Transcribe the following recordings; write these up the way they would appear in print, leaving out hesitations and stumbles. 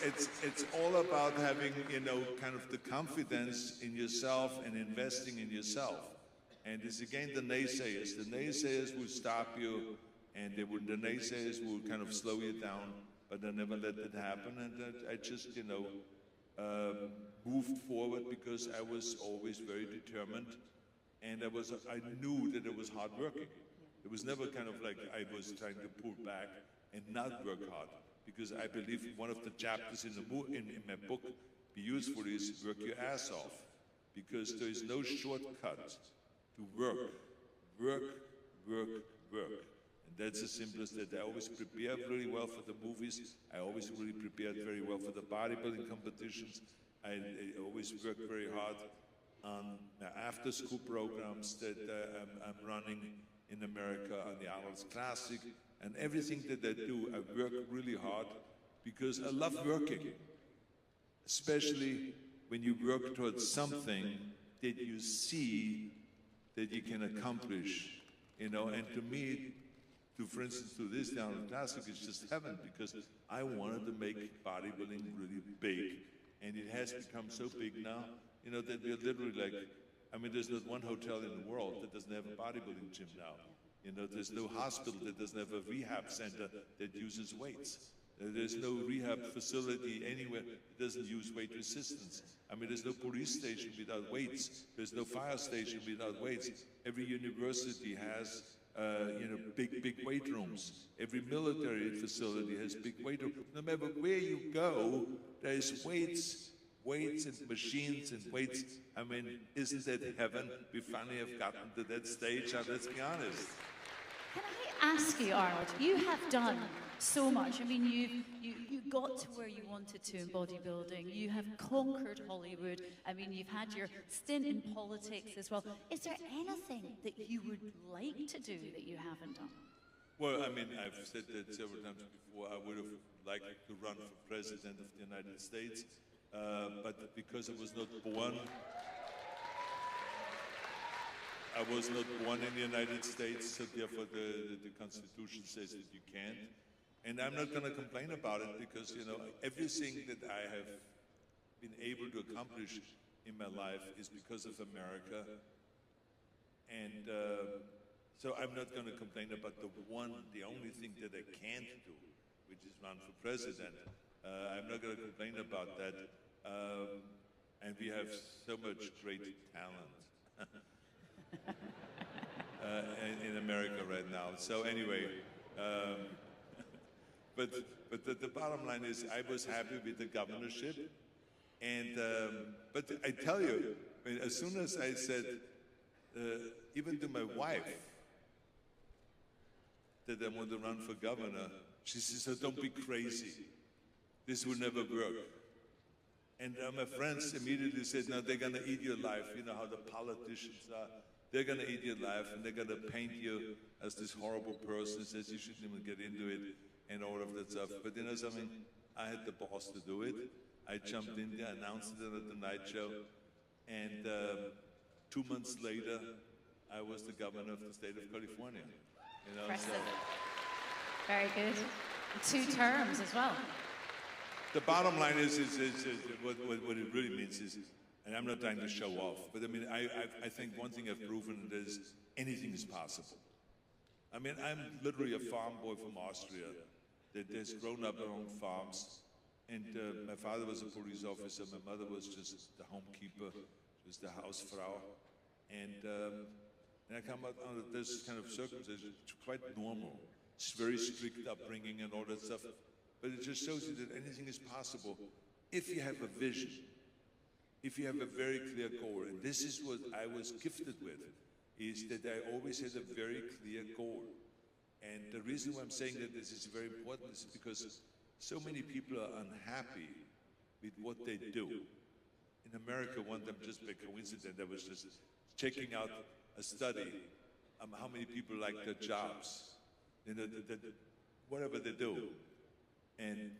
it's all about having, you know, kind of the confidence in yourself and investing in yourself. And it's again the naysayers. The naysayers will stop you, and the naysayers will kind of slow you down, but they never let it happen. And I just, you know, moved forward because I was always very determined, and I knew that it was hard working. It was never kind of like I was trying to pull back and not work hard, because I believe one of the chapters in my book, Be Useful, is work your ass off, because there is no shortcut to work. Work, work, work. And that's as simple as that. I always prepare really well for the movies. I always really prepared very well for the bodybuilding competitions. I always work very hard on after-school programs that I'm running in America, on the Arnold's Classic, and everything that I do, I work really hard because I love working, especially when you work towards something that you see that you can accomplish, you know. And to me, for instance, to this the Arnold Classic is just heaven, because I wanted to make bodybuilding really big, and it has become so big now, you know, that we're literally like, I mean, there's not one hotel in the world that doesn't have a bodybuilding gym now. You know, there's no hospital that doesn't have a rehab center that uses weights. There's no rehab facility anywhere that doesn't use weight resistance. I mean, there's no police station without weights. There's no fire station without weights. Every university has, you know, big weight rooms. Every military facility has big weight rooms. No matter where you go, there's weights and machines and weights. I mean, isn't that heaven? We finally have gotten to that stage, now let's be honest. Can I ask you, Arnold, you have done so much. I mean, you got to where you wanted to in bodybuilding. You have conquered Hollywood. I mean, you've had your stint in politics as well. Is there anything that you would like to do that you haven't done? Well, I mean, I've said that several times before. I would have liked to run for president of the United States. But because I was not born in the United States, so therefore the Constitution says that you can't. And I'm not going to complain about it, because, you know, everything that I have been able to accomplish in my life is because of America. And so I'm not going to complain about the only thing that I can't do, which is run for president. I'm not going to complain about that. And we have so much great talent in America right now. So anyway, but the bottom line is, I was happy with the governorship. And but I tell you, I mean, as soon as I said, even to my wife, that I want to run for governor, she says, "So don't be crazy. This will never work." And my friends immediately said, "No, they're going to eat your life." You know how the politicians are. They're going to eat your life, and they're going to paint you as this horrible person, says you shouldn't even get into it, and all of that stuff. But you know something? I had the balls to do it. I jumped in there, announced it at the night show, and 2 months later, I was the governor of the state of California. You know, so. Very good. 2 terms as well. The bottom line is what it really means is, and I'm not trying to show off, but I mean, I think one thing I've proven is anything is possible. I mean, I'm literally a farm boy from Austria that has grown up on farms, and my father was a police officer, my mother was just the homekeeper, she was the Hausfrau, and I come out under this kind of circumstances, it's quite normal. It's very strict upbringing and all that stuff. But it just shows you that anything is possible if you have a vision, if you have a very clear goal. And this is what I was gifted with, is that I always had a very clear goal. And the reason why I'm saying that this is very important is because so many people are unhappy with what they do. In America, one time, just by coincidence, I was just checking out a study on how many people like their jobs, you know, whatever they do. And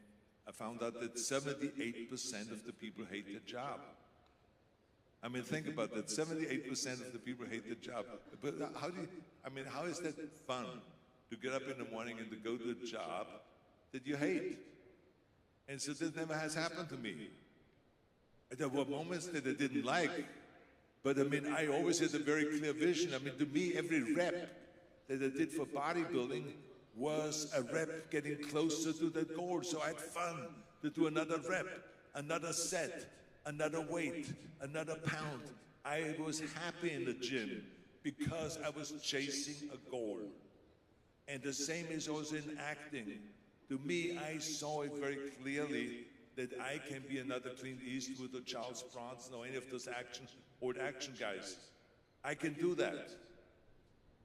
I found out that 78% of the people hate their job. I mean, think about that. 78% of the people hate their job. But how is that fun to get up in the morning and to go to a job that you hate? And so this never has happened to me. There were moments that I didn't like, but I mean, I always had a very clear vision. I mean, to me, every rep that I did for bodybuilding was a rep getting closer to that goal. So I had fun to do another rep, another set, another weight, another pound. I was happy in the gym because I was chasing a goal. And the same is also in acting. To me, I saw it very clearly that I can be another Clint Eastwood or Charles Bronson or any of those old action guys. I can do that.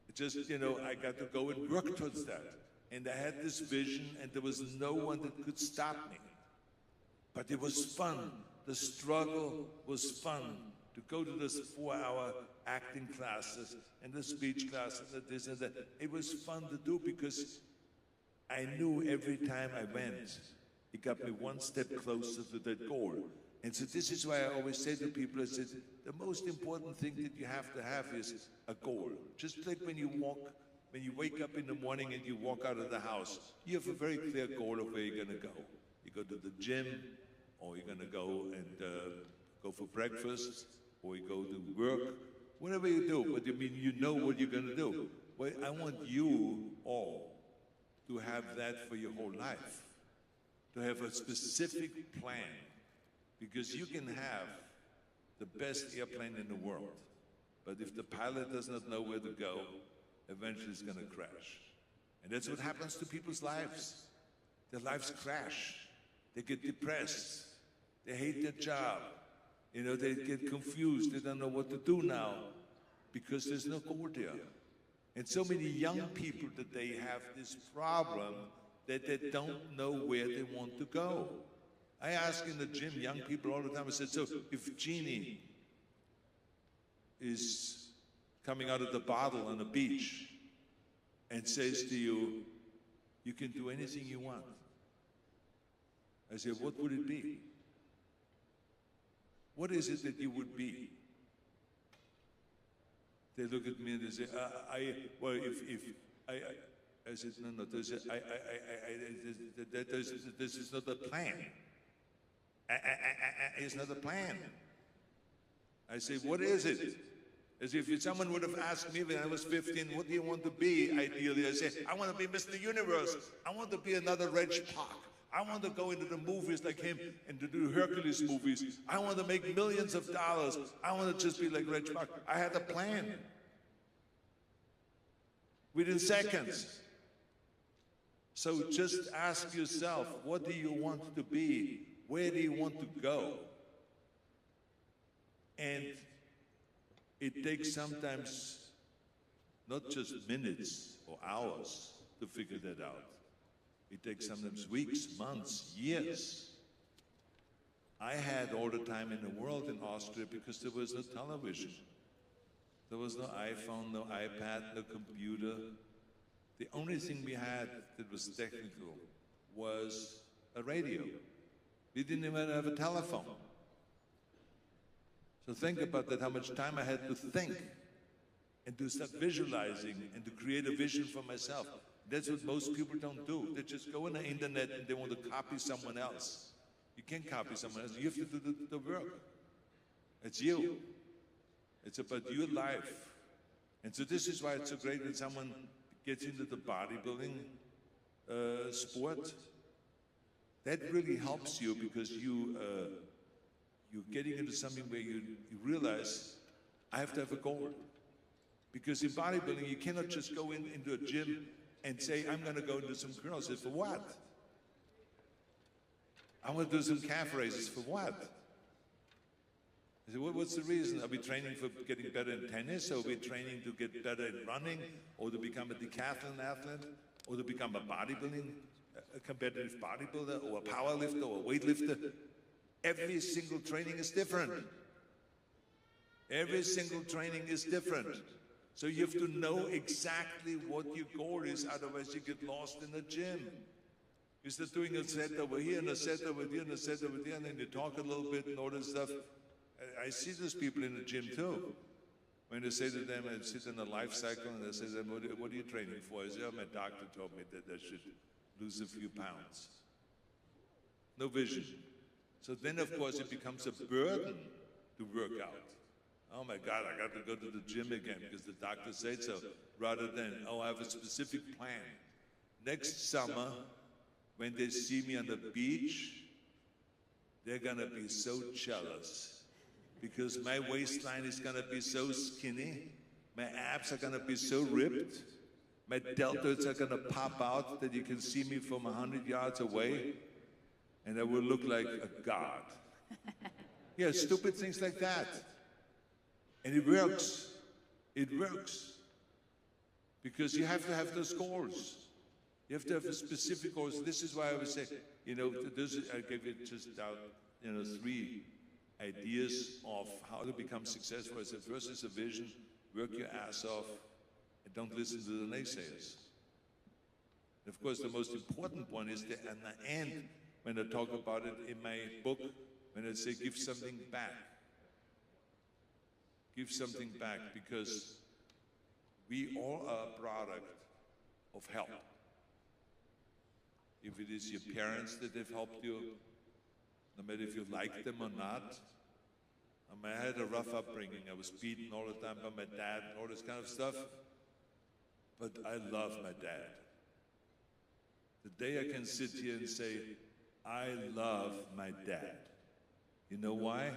It just, you know, I got to go and work towards that. And I had this vision, and there was no one that could stop me. But it was fun. The struggle was fun. To go to those 4-hour acting classes and the speech classes and this and that. It was fun to do because I knew every time I went, it got me one step closer to that goal. And so this is why I always say to people, I said, the most important thing that you have to have is a goal. Just like when you wake up in the morning and you walk out of the house, you have a very clear goal of where you're gonna go. You go to the gym, or you're gonna go and go for breakfast, or you go to work, whatever you do, but I mean, you know what you're gonna do. Well, I want you all to have that for your whole life, to have a specific plan, because you can have the best airplane in the world, but if the pilot does not know where to go, eventually it's gonna crash. And that's what happens to people's lives. Their lives crash. They get depressed. They hate their job. You know, they get confused. They don't know what to do now because there's no goal there. And so many young people today have this problem that they don't know where they want to go. I ask in the gym young people all the time, I said, so if Jeannie is coming out of the bottle on the beach and says to you, you can do anything you want. I said, what would it be? What is it that you would be? They look at me and they say, I said, no, this is not a plan. It's not a plan. I say, what is it? As if someone would have asked me when I was 15, what do you want to be ideally? I say, I want to be Mr. Universe. I want to be another Reg Park. I want to go into the movies like him and to do Hercules movies. I want to make millions of dollars. I want to just be like Reg Park. I had a plan. Within seconds. So just ask yourself, what do you want to be? Where do you want to go? And it takes sometimes not just minutes or hours to figure that out. It takes sometimes weeks, months, years. I had all the time in the world in Austria because there was no television. There was no iPhone, no iPad, no computer. The only thing we had that was technical was a radio. We didn't even have a telephone. So think about that, how much time I had to think and to start visualizing and to create a vision for myself. That's what most people don't do. They just go on the internet and they want to copy someone else. You can't copy someone else. You have to do the work. It's you. It's about your life. And so this is why it's so great when someone gets into the bodybuilding sport. That really helps you because you're getting into something where you realize, I have to have a goal. Because in bodybuilding, you cannot just go into a gym and say, I'm going to go into some curls. I say, for what? I want to do some calf raises. For what? I said, what's the reason? Are we training for getting better in tennis? Or are we training to get better in running? Or to become a decathlon athlete? Or to become a bodybuilding, a competitive bodybuilder? Or a power lifter? Or a weightlifter? Every single training is different. Every single training is different. So you have to know exactly what your goal is, otherwise you get lost in the gym. You start doing a set over here and a set over there and a set over there, and then you talk a little bit and all this stuff. I see those people in the gym too. When they say to them, I sit in a life cycle and they say to them, what are you training for? I say, oh, my doctor told me that I should lose a few pounds. no vision. So then, of course, it becomes a burden to work out. Oh my God, I got to go to the gym again because the doctor said so, rather than, oh, I have a specific plan. Next summer, when they see me on the beach, they're gonna be so jealous because my waistline is gonna be so skinny, my abs are gonna be so ripped, my deltoids are gonna pop out that you can see me from 100 yards away, and I will look like a god. Yeah, stupid things like that. And it works. It works. Because you have to have those goals. You have to have a specific goals. This is why I would say, you know, I gave you just out, you know, 3 ideas of how to become successful. I said, first is a vision, work your ass off, and don't listen to the naysayers. And of course, the most important one is that at the end, when I talk about it in my book, when I say give something back. Give something back, because we all are a product of help. If it is your parents that have helped you, no matter if you like them or not. I mean, I had a rough upbringing. I was beaten all the time by my dad and all this kind of stuff. But I love my dad. The day I can sit here and say, I love my dad. You know why?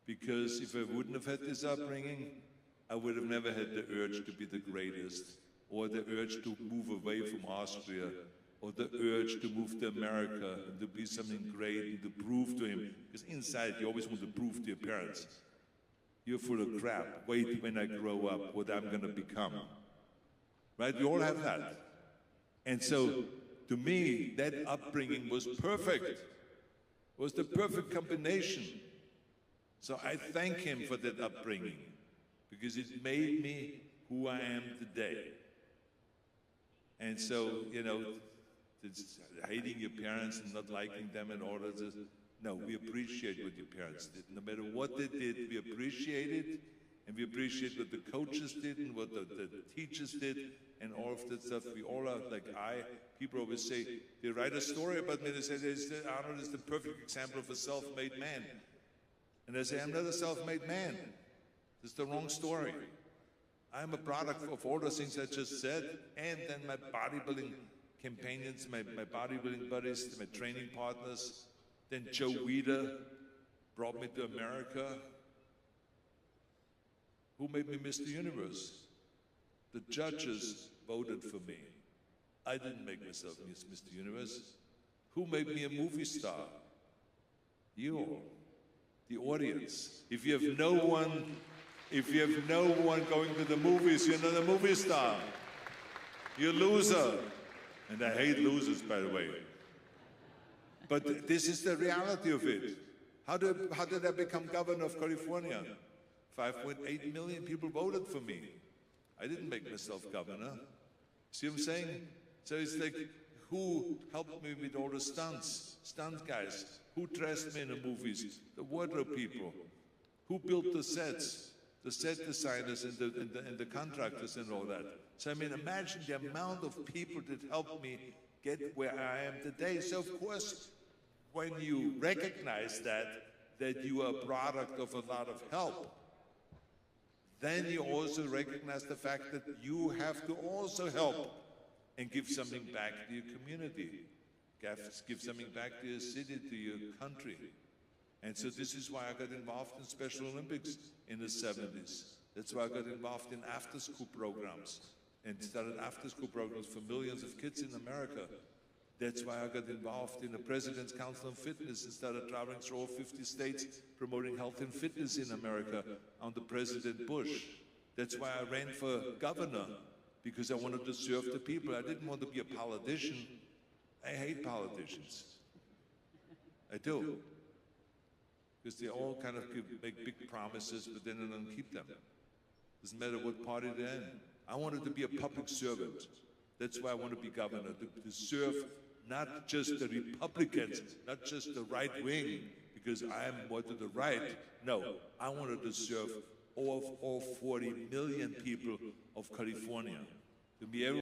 Because if I wouldn't have had this upbringing, I would have never had the urge to be the greatest, or the urge to move away from Austria, or the urge to move to America and to be something great and to prove to him. Because inside you always want to prove to your parents, you're full of crap. Wait when I grow up, what I'm going to become. Right? We all have that. And so, to me, that upbringing was perfect. It was the perfect combination. So I thank him for that upbringing, because it made me who I am today. And so, you know, it's hating your parents and not liking them and all of this. No, we appreciate what your parents did. No matter what they did, we appreciate it. And we appreciate what the coaches did and what the teachers did and all of that stuff. We all are like people always say, they write a story about me. They say, Arnold is the perfect example of a self-made man. And I say, I'm not a self-made man. It's the wrong story. I'm a product of all the things I just said, and then my bodybuilding companions, my bodybuilding buddies, my training partners. Then Joe Weider brought me to America. Who made me Mr. Universe? The judges voted for me. I didn't make myself Mr. Universe. Who made me a movie star? You all. The audience. If you have no one going to the movies, you're not a movie star. You're a loser. And I hate losers, by the way. But this is the reality of it. How did I become governor of California? 5.8 million people voted for me. I didn't make myself governor. See what I'm saying? So it's like, who helped me with all the stunts? Stunt guys. Who dressed me in the movies? The wardrobe people. Who built the sets? The set designers and the contractors and all that. So I mean, imagine the amount of people that helped me get where I am today. So of course, when you recognize that you are a product of a lot of help, then you also recognize the fact that you have to also help and give something back to your community. Give something back to your city, to your country. And so this is why I got involved in Special Olympics in the 70s. That's why I got involved in after-school programs and started after-school programs for millions of kids in America. That's why I got involved in the President's Council on Fitness and started traveling through all 50 states promoting health and fitness in America under President Bush. That's why I ran for governor, because I wanted to serve the people. I didn't want to be a politician. I hate politicians. I do. Because they all kind of make big promises, but then they don't keep them. Doesn't matter what party they're in. I wanted to be a public servant. That's why I want to be governor, to serve not just the Republicans, not just the right wing, because I am more to the right. No, I wanted to serve all 40 million people of California. To be able